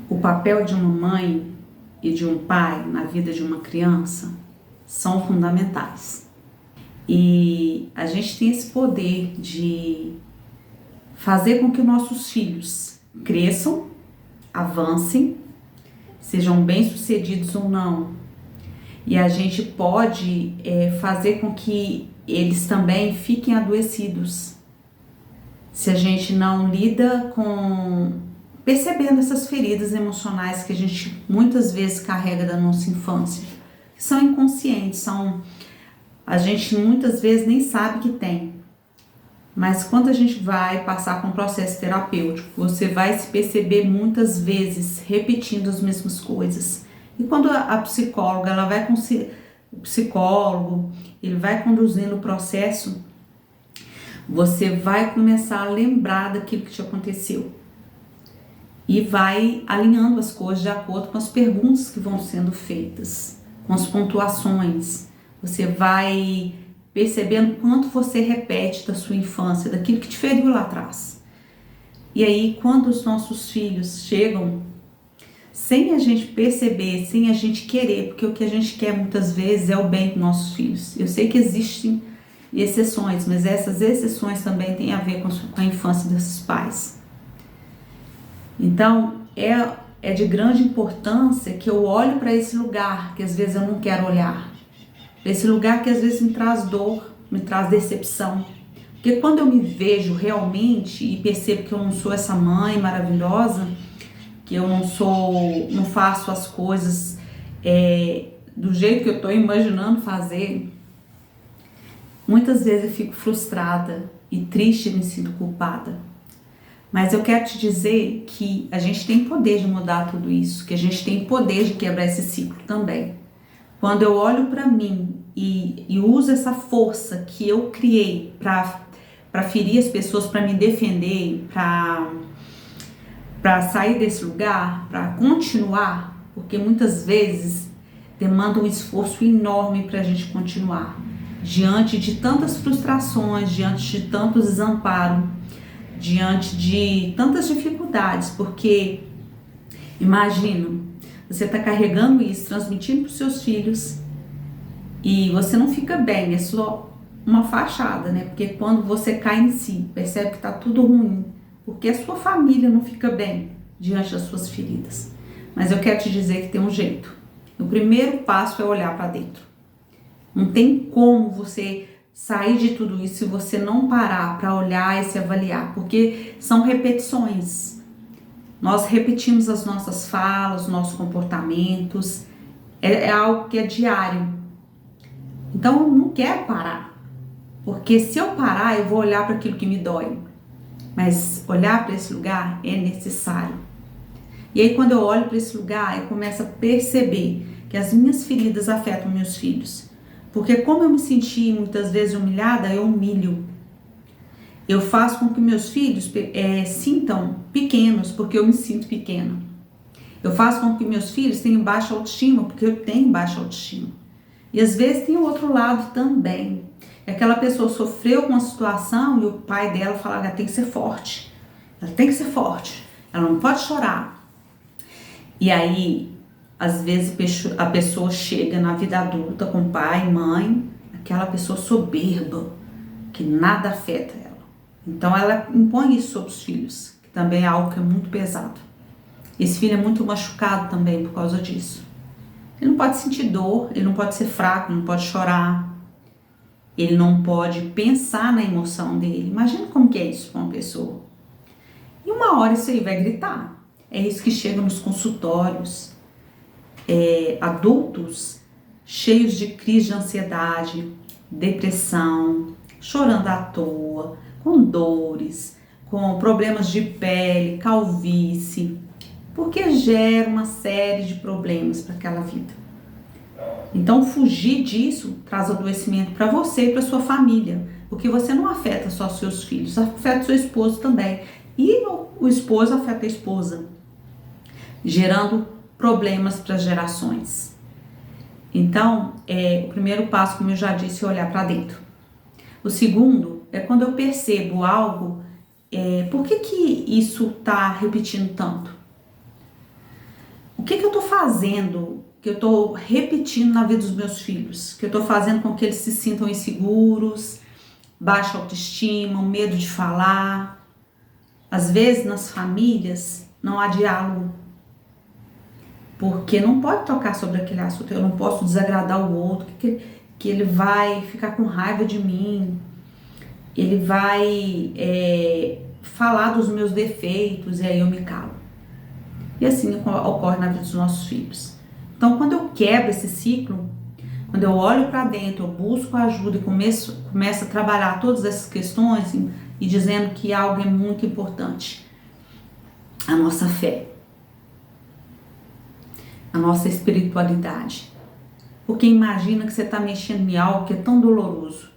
O papel de uma mãe e de um pai na vida de uma criança são fundamentais. E a gente tem esse poder de fazer com que nossos filhos cresçam, avancem, sejam bem-sucedidos ou não. E a gente pode fazer com que eles também fiquem adoecidos, se a gente não lida com percebendo essas feridas emocionais que a gente muitas vezes carrega da nossa infância, que são inconscientes, a gente muitas vezes nem sabe que tem. Mas quando a gente vai passar por um processo terapêutico, você vai se perceber muitas vezes repetindo as mesmas coisas. E quando a psicóloga, ela vai com o psicólogo, ele vai conduzindo o processo, você vai começar a lembrar daquilo que te aconteceu. E vai alinhando as coisas de acordo com as perguntas que vão sendo feitas, com as pontuações. Você vai percebendo quanto você repete da sua infância, daquilo que te feriu lá atrás. E aí, quando os nossos filhos chegam, sem a gente perceber, sem a gente querer, porque o que a gente quer muitas vezes é o bem dos nossos filhos. Eu sei que existem exceções, mas essas exceções também têm a ver com a infância desses pais. Então, é de grande importância que eu olhe para esse lugar que às vezes eu não quero olhar. Esse lugar que às vezes me traz dor, me traz decepção. Porque quando eu me vejo realmente e percebo que eu não sou essa mãe maravilhosa, que eu não faço as coisas do jeito que eu estou imaginando fazer, muitas vezes eu fico frustrada e triste e me sinto culpada. Mas eu quero te dizer que a gente tem poder de mudar tudo isso, que a gente tem poder de quebrar esse ciclo também. Quando eu olho para mim e uso essa força que eu criei para ferir as pessoas, para me defender, para sair desse lugar, para continuar, porque muitas vezes demanda um esforço enorme para a gente continuar, diante de tantas frustrações, diante de tanto desamparo, diante de tantas dificuldades, porque imagina, você está carregando isso, transmitindo para os seus filhos e você não fica bem, é só uma fachada, né? Porque quando você cai em si, percebe que está tudo ruim, porque a sua família não fica bem diante das suas feridas. Mas eu quero te dizer que tem um jeito. O primeiro passo é olhar para dentro. Não tem como você sair de tudo isso se você não parar para olhar e se avaliar, porque são repetições. Nós repetimos as nossas falas, nossos comportamentos, é algo que é diário. Então eu não quero parar, porque se eu parar eu vou olhar para aquilo que me dói, mas olhar para esse lugar é necessário. E aí quando eu olho para esse lugar eu começo a perceber que as minhas feridas afetam meus filhos. Porque como eu me senti muitas vezes humilhada, eu humilho. Eu faço com que meus filhos sintam pequenos, porque eu me sinto pequena. Eu faço com que meus filhos tenham baixa autoestima, porque eu tenho baixa autoestima. E às vezes tem o outro lado também. Aquela pessoa sofreu com uma situação e o pai dela fala que ela tem que ser forte. Ela tem que ser forte. Ela não pode chorar. E aí, às vezes a pessoa chega na vida adulta com pai, mãe, aquela pessoa soberba, que nada afeta ela. Então ela impõe isso sobre os filhos, que também é algo que é muito pesado. Esse filho é muito machucado também por causa disso. Ele não pode sentir dor, ele não pode ser fraco, ele não pode chorar, ele não pode pensar na emoção dele. Imagina como que é isso para uma pessoa. E uma hora isso aí vai gritar. É isso que chega nos consultórios. Adultos cheios de crise de ansiedade, depressão, chorando à toa, com dores, com problemas de pele, calvície, porque gera uma série de problemas para aquela vida. Então fugir disso traz adoecimento para você e para sua família, porque você não afeta só seus filhos, afeta seu esposo também, e o esposo afeta a esposa, gerando problemas para as gerações. Então, o primeiro passo, como eu já disse, é olhar para dentro. O segundo é quando eu percebo algo, por que isso está repetindo tanto? fazendo, que eu estou repetindo na vida dos meus filhos, que eu estou fazendo com que eles se sintam inseguros, baixa autoestima, medo de falar. Às vezes nas famílias não há diálogo, porque não pode tocar sobre aquele assunto. Eu não posso desagradar o outro, que ele vai ficar com raiva de mim, ele vai falar dos meus defeitos, e aí eu me calo. E assim ocorre na vida dos nossos filhos. Então, quando eu quebro esse ciclo, quando eu olho para dentro, eu busco ajuda e começo a trabalhar todas essas questões e dizendo que algo é muito importante: a nossa fé, a nossa espiritualidade. Porque imagina que você está mexendo em algo que é tão doloroso,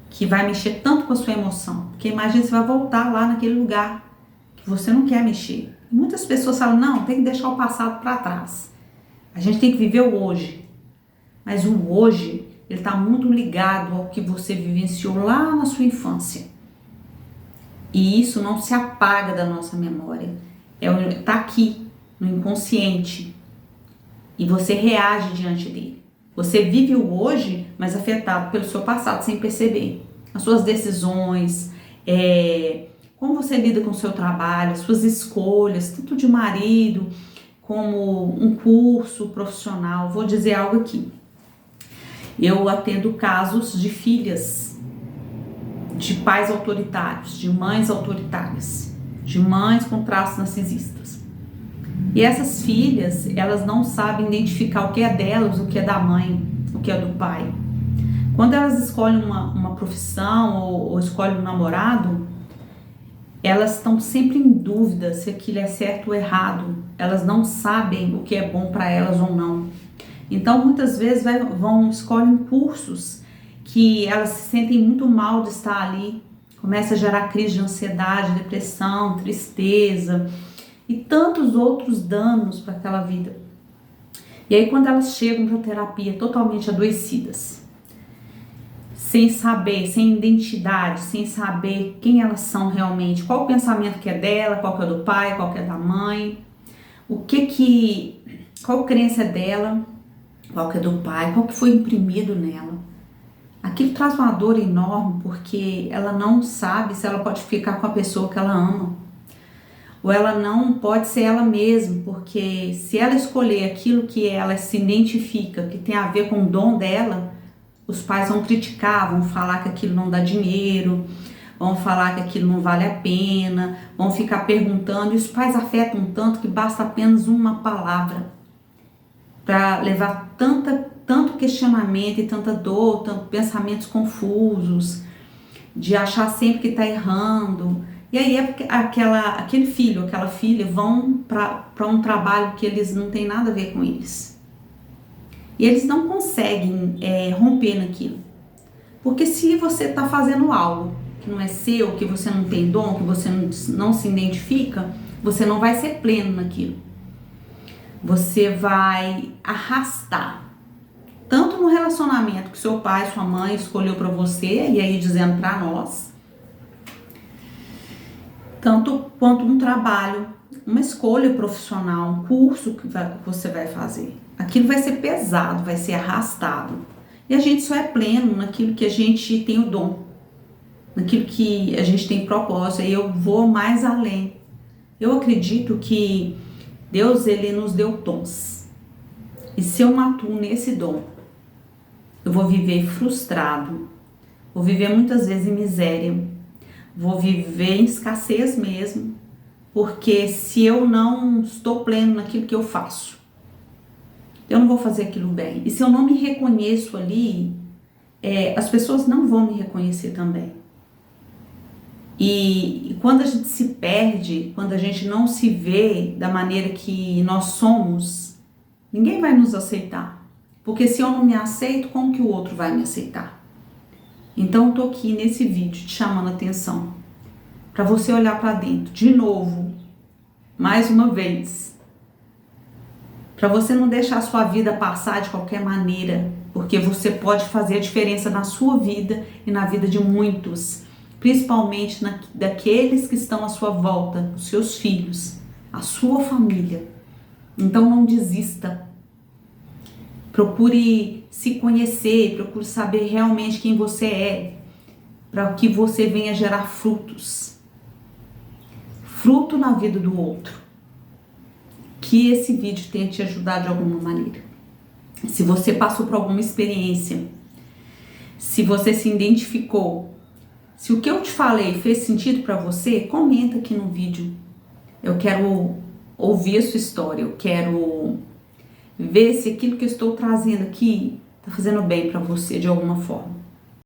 que vai mexer tanto com a sua emoção. Porque imagina que você vai voltar lá naquele lugar que você não quer mexer. E muitas pessoas falam, não, tem que deixar o passado para trás. A gente tem que viver o hoje. Mas o hoje, ele está muito ligado ao que você vivenciou lá na sua infância. E isso não se apaga da nossa memória. Está aqui, no inconsciente. E você reage diante dele. Você vive o hoje, mas afetado pelo seu passado, sem perceber. As suas decisões, como você lida com o seu trabalho, as suas escolhas, tanto de marido, como um curso profissional. Vou dizer algo aqui. Eu atendo casos de filhas, de pais autoritários, de mães autoritárias, de mães com traços narcisistas. E essas filhas, elas não sabem identificar o que é delas, o que é da mãe, o que é do pai. Quando elas escolhem uma profissão ou escolhem um namorado, elas estão sempre em dúvida se aquilo é certo ou errado. Elas não sabem o que é bom para elas ou não. Então, muitas vezes escolhem cursos que elas se sentem muito mal de estar ali. Começa a gerar crise de ansiedade, depressão, tristeza e tantos outros danos para aquela vida. E aí, quando elas chegam para a terapia totalmente adoecidas, sem saber, sem identidade, sem saber quem elas são realmente, qual o pensamento que é dela, qual que é do pai, qual que é da mãe, qual crença é dela, qual que é do pai, qual que foi imprimido nela. Aquilo traz uma dor enorme, porque ela não sabe se ela pode ficar com a pessoa que ela ama. Ou ela não pode ser ela mesma, porque se ela escolher aquilo que ela se identifica, que tem a ver com o dom dela, os pais vão criticar, vão falar que aquilo não dá dinheiro, vão falar que aquilo não vale a pena, vão ficar perguntando, e os pais afetam tanto que basta apenas uma palavra para levar tanto questionamento e tanta dor, tanto pensamentos confusos, de achar sempre que está errando. E aí aquele filho, aquela filha vão para um trabalho que eles não têm nada a ver com eles. E eles não conseguem romper naquilo. Porque se você está fazendo algo que não é seu, que você não tem dom, que você não se identifica, você não vai ser pleno naquilo. Você vai arrastar. Tanto no relacionamento que seu pai, sua mãe escolheu para você, e aí dizendo para nós, tanto quanto um trabalho, uma escolha profissional, um curso que você vai fazer. Aquilo vai ser pesado, vai ser arrastado. E a gente só é pleno naquilo que a gente tem o dom, naquilo que a gente tem propósito. E eu vou mais além. Eu acredito que Deus, ele nos deu dons. E se eu matuo nesse dom, eu vou viver frustrado, vou viver muitas vezes em miséria, vou viver em escassez mesmo, porque se eu não estou pleno naquilo que eu faço, eu não vou fazer aquilo bem. E se eu não me reconheço ali, as pessoas não vão me reconhecer também. E quando a gente se perde, quando a gente não se vê da maneira que nós somos, ninguém vai nos aceitar. Porque se eu não me aceito, como que o outro vai me aceitar? Então eu tô aqui nesse vídeo te chamando a atenção para você olhar para dentro de novo, mais uma vez, para você não deixar a sua vida passar de qualquer maneira, porque você pode fazer a diferença na sua vida e na vida de muitos, principalmente daqueles que estão à sua volta, os seus filhos, a sua família. Então não desista. Procure se conhecer, procure saber realmente quem você é, para que você venha gerar frutos. Fruto na vida do outro. Que esse vídeo tenha te ajudado de alguma maneira. Se você passou por alguma experiência, se você se identificou, se o que eu te falei fez sentido para você, comenta aqui no vídeo. Eu quero ouvir a sua história, eu quero ver se aquilo que eu estou trazendo aqui está fazendo bem para você de alguma forma.